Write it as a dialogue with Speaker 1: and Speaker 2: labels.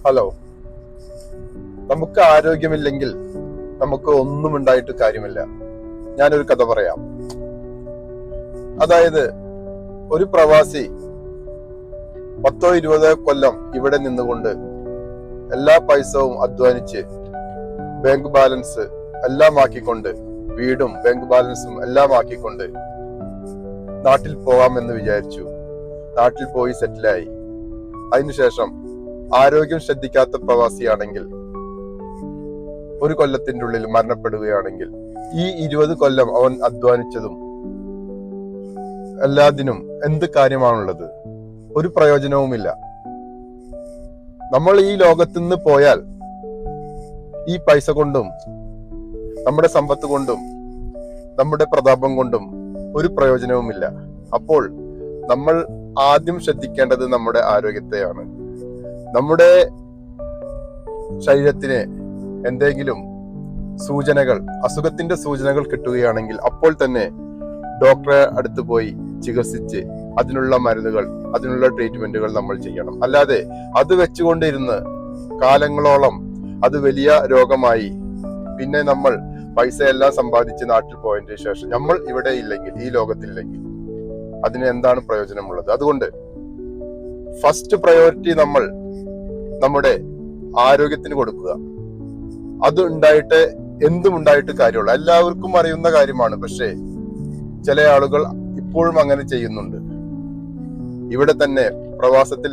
Speaker 1: Hello. നമുക്ക് ആരോഗ്യമില്ലെങ്കിൽ നമുക്ക് ഒന്നും ഉണ്ടായിട്ട് കാര്യമില്ല. ഞാനൊരു കഥ പറയാം. അതായത് ഒരു പ്രവാസി 10-20 കൊല്ലം ഇവിടെ നിന്നുകൊണ്ട് എല്ലാ പൈസവും അധ്വാനിച്ച് ബാങ്ക് ബാലൻസ് എല്ലാം ആക്കിക്കൊണ്ട്, വീടും ബാങ്ക് ബാലൻസും എല്ലാം ആക്കിക്കൊണ്ട് നാട്ടിൽ പോകാമെന്ന് വിചാരിച്ചു. നാട്ടിൽ പോയി സെറ്റിലായി. അതിനുശേഷം ആരോഗ്യം ശ്രദ്ധിക്കാത്ത പ്രവാസിയാണെങ്കിൽ ഒരു കൊല്ലത്തിന്റെ ഉള്ളിൽ മരണപ്പെടുകയാണെങ്കിൽ ഈ 20 കൊല്ലം അവൻ അധ്വാനിച്ചതും എല്ലാത്തിനും എന്ത് കാര്യമാണുള്ളത്? ഒരു പ്രയോജനവുമില്ല. നമ്മൾ ഈ ലോകത്തു നിന്ന് പോയാൽ ഈ പൈസ കൊണ്ടും നമ്മുടെ സമ്പത്ത് കൊണ്ടും നമ്മുടെ പ്രതാപം കൊണ്ടും ഒരു പ്രയോജനവുമില്ല. അപ്പോൾ നമ്മൾ ആദ്യം ശ്രദ്ധിക്കേണ്ടത് നമ്മുടെ ആരോഗ്യത്തെയാണ്. നമ്മുടെ ശരീരത്തിന് എന്തെങ്കിലും സൂചനകൾ, അസുഖത്തിന്റെ സൂചനകൾ കിട്ടുകയാണെങ്കിൽ അപ്പോൾ തന്നെ ഡോക്ടറെ അടുത്ത് പോയി ചികിത്സിച്ച് അതിനുള്ള മരുന്നുകൾ, അതിനുള്ള ട്രീറ്റ്മെന്റുകൾ നമ്മൾ ചെയ്യണം. അല്ലാതെ അത് വെച്ചുകൊണ്ടിരുന്ന് കാലങ്ങളോളം അത് വലിയ രോഗമായി പിന്നെ നമ്മൾ പൈസ എല്ലാം സമ്പാദിച്ച് നാട്ടിൽ പോയതിനു ശേഷം നമ്മൾ ഇവിടെ ഇല്ലെങ്കിൽ, ഈ ലോകത്തില്ലെങ്കിൽ അതിന് എന്താണ് പ്രയോജനമുള്ളത്? അതുകൊണ്ട് ഫസ്റ്റ് പ്രയോറിറ്റി നമ്മൾ നമ്മുടെ ആരോഗ്യത്തിന് കൊടുക്കുക. അത് ഉണ്ടായിട്ട് എന്തും ഉണ്ടായിട്ട് കാര്യമുള്ളൂ. എല്ലാവർക്കും അറിയുന്ന കാര്യമാണ്. പക്ഷേ ചില ആളുകൾ ഇപ്പോഴും അങ്ങനെ ചെയ്യുന്നുണ്ട്. ഇവിടെ തന്നെ പ്രവാസത്തിൽ